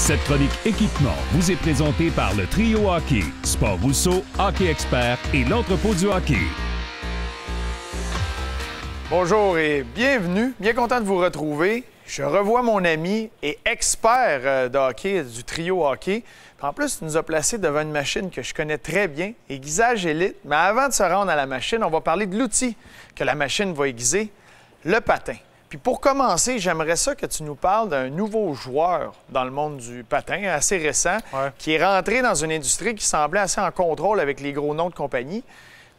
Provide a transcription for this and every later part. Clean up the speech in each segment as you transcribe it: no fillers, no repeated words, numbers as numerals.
Cette chronique équipement vous est présentée par le Trio Hockey, Sport Rousseau, Hockey Expert et l'entrepôt du hockey. Bonjour et bienvenue. Bien content de vous retrouver. Je revois mon ami et expert de hockey du Trio Hockey. En plus, il nous a placés devant une machine que je connais très bien, aiguisage élite. Mais avant de se rendre à la machine, on va parler de l'outil que la machine va aiguiser, le patin. Puis pour commencer, j'aimerais ça que tu nous parles d'un nouveau joueur dans le monde du patin, assez récent, qui est rentré dans une industrie qui semblait assez en contrôle avec les gros noms de compagnie.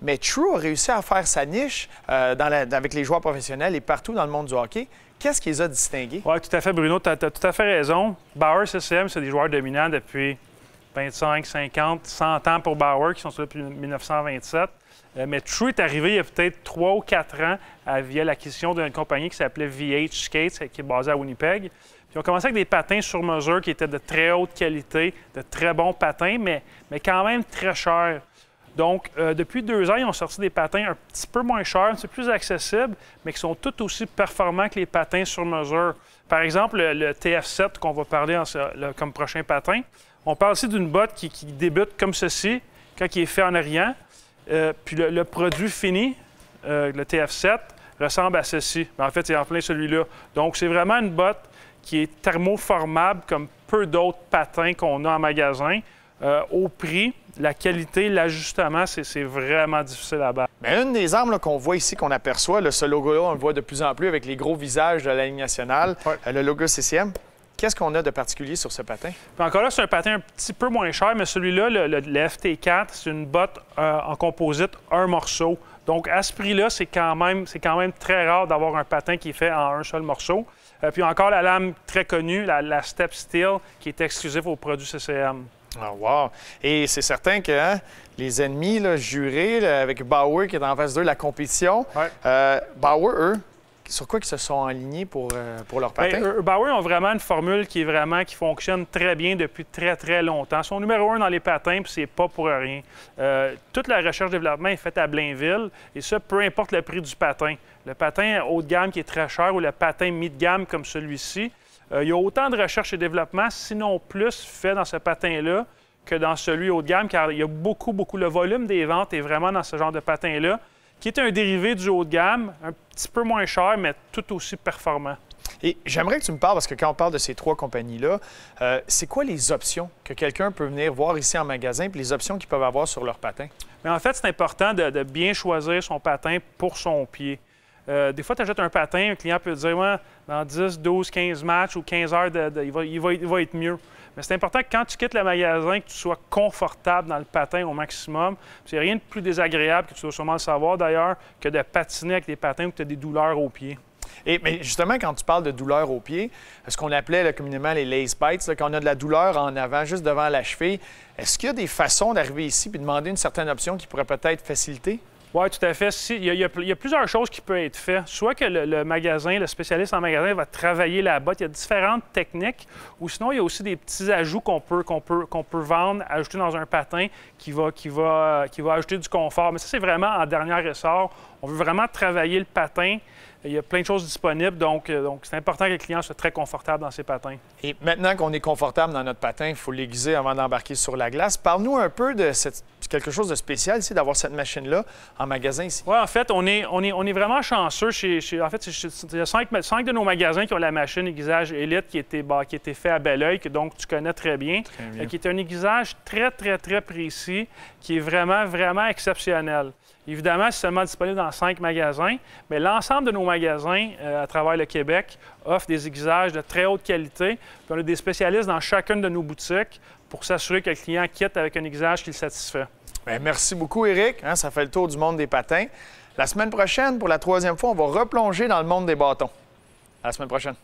Mais True a réussi à faire sa niche avec les joueurs professionnels et partout dans le monde du hockey. Qu'est-ce qui les a distingués? Oui, tout à fait, Bruno. Tu as tout à fait raison. Bauer CCM, c'est des joueurs dominants depuis 25, 50, 100 ans pour Bauer, qui sont là depuis 1927. Mais True est arrivé il y a peut-être 3 ou 4 ans via l'acquisition d'une compagnie qui s'appelait VH Skates, qui est basée à Winnipeg. Puis ils ont commencé avec des patins sur mesure qui étaient de très haute qualité, de très bons patins, mais quand même très chers. Donc, depuis 2 ans, ils ont sorti des patins un petit peu moins chers, un petit peu plus accessibles, mais qui sont tout aussi performants que les patins sur mesure. Par exemple, le TF7 qu'on va parler comme prochain patin. On parle aussi d'une botte qui débute comme ceci, quand il est fait en Orient. Puis le produit fini, le TF7, ressemble à ceci. En fait, c'est en plein celui-là. Donc, c'est vraiment une botte qui est thermoformable comme peu d'autres patins qu'on a en magasin. Au prix, la qualité, l'ajustement, c'est vraiment difficile à battre. Mais une des armes qu'on voit ici, qu'on aperçoit, ce logo-là, on le voit de plus en plus avec les gros visages de la Ligue nationale, le logo CCM. Qu'est-ce qu'on a de particulier sur ce patin? Puis encore là, c'est un patin un petit peu moins cher, mais celui-là, le FT4, c'est une botte en composite, un morceau. Donc, à ce prix-là, c'est quand même très rare d'avoir un patin qui est fait en un seul morceau. Puis encore la lame très connue, la Step Steel, qui est exclusive aux produits CCM. Ah, wow! Et c'est certain que les ennemis jurés, avec Bauer qui est en face d'eux, la compétition, Bauer, eux, sur quoi ils se sont alignés pour leur patin? Bien, Bauer ont vraiment une formule qui fonctionne très bien depuis très, très longtemps. Ils sont numéro 1 dans les patins, puis c'est pas pour rien. Toute la recherche-développement est faite à Blainville, et ça, peu importe le prix du patin. Le patin haut de gamme qui est très cher ou le patin mi-de-gamme comme celui-ci, il y a autant de recherche et développement, sinon plus, fait dans ce patin-là que dans celui haut de gamme, car il y a beaucoup. Le volume des ventes est vraiment dans ce genre de patin-là, qui est un dérivé du haut de gamme, un petit peu moins cher, mais tout aussi performant. Et j'aimerais que tu me parles, parce que quand on parle de ces 3 compagnies-là, c'est quoi les options que quelqu'un peut venir voir ici en magasin, puis les options qu'ils peuvent avoir sur leur patin? Mais en fait, c'est important de bien choisir son patin pour son pied. Des fois, tu achètes un patin, un client peut te dire ouais, dans 10, 12, 15 matchs ou 15 heures, il va être mieux. Mais c'est important que quand tu quittes le magasin, que tu sois confortable dans le patin au maximum. Il n'y a rien de plus désagréable, que tu dois sûrement le savoir d'ailleurs, que de patiner avec des patins où tu as des douleurs aux pieds. Mais justement, quand tu parles de douleurs aux pieds, ce qu'on appelait communément les lace bites, quand on a de la douleur en avant, juste devant la cheville, est-ce qu'il y a des façons d'arriver ici et de demander une certaine option qui pourrait peut-être faciliter? Oui, tout à fait. Il y a plusieurs choses qui peuvent être faites. Soit que le magasin, le spécialiste en magasin va travailler la botte. Il y a différentes techniques. Ou sinon, il y a aussi des petits ajouts qu'on peut vendre, ajouter dans un patin qui va ajouter du confort. Mais ça, c'est vraiment en dernier ressort. On veut vraiment travailler le patin. Il y a plein de choses disponibles, donc c'est important que le client soit très confortable dans ses patins. Et maintenant qu'on est confortable dans notre patin, il faut l'aiguiser avant d'embarquer sur la glace. Parle-nous un peu de quelque chose de spécial ici, d'avoir cette machine-là en magasin ici. Oui, en fait, on est vraiment chanceux. En fait, il y a 5 de nos magasins qui ont la machine aiguisage élite qui a été fait à Belleuil, que donc tu connais très bien. Qui est un aiguisage très, très, très précis, qui est vraiment, vraiment exceptionnel. Évidemment, c'est seulement disponible dans 5 magasins, mais l'ensemble de nos magasins à travers le Québec offrent des aiguisages de très haute qualité. Puis on a des spécialistes dans chacune de nos boutiques pour s'assurer que le client quitte avec un aiguisage qui le satisfait. Bien, merci beaucoup, Éric. Ça fait le tour du monde des patins. La semaine prochaine, pour la 3e fois, on va replonger dans le monde des bâtons. À la semaine prochaine.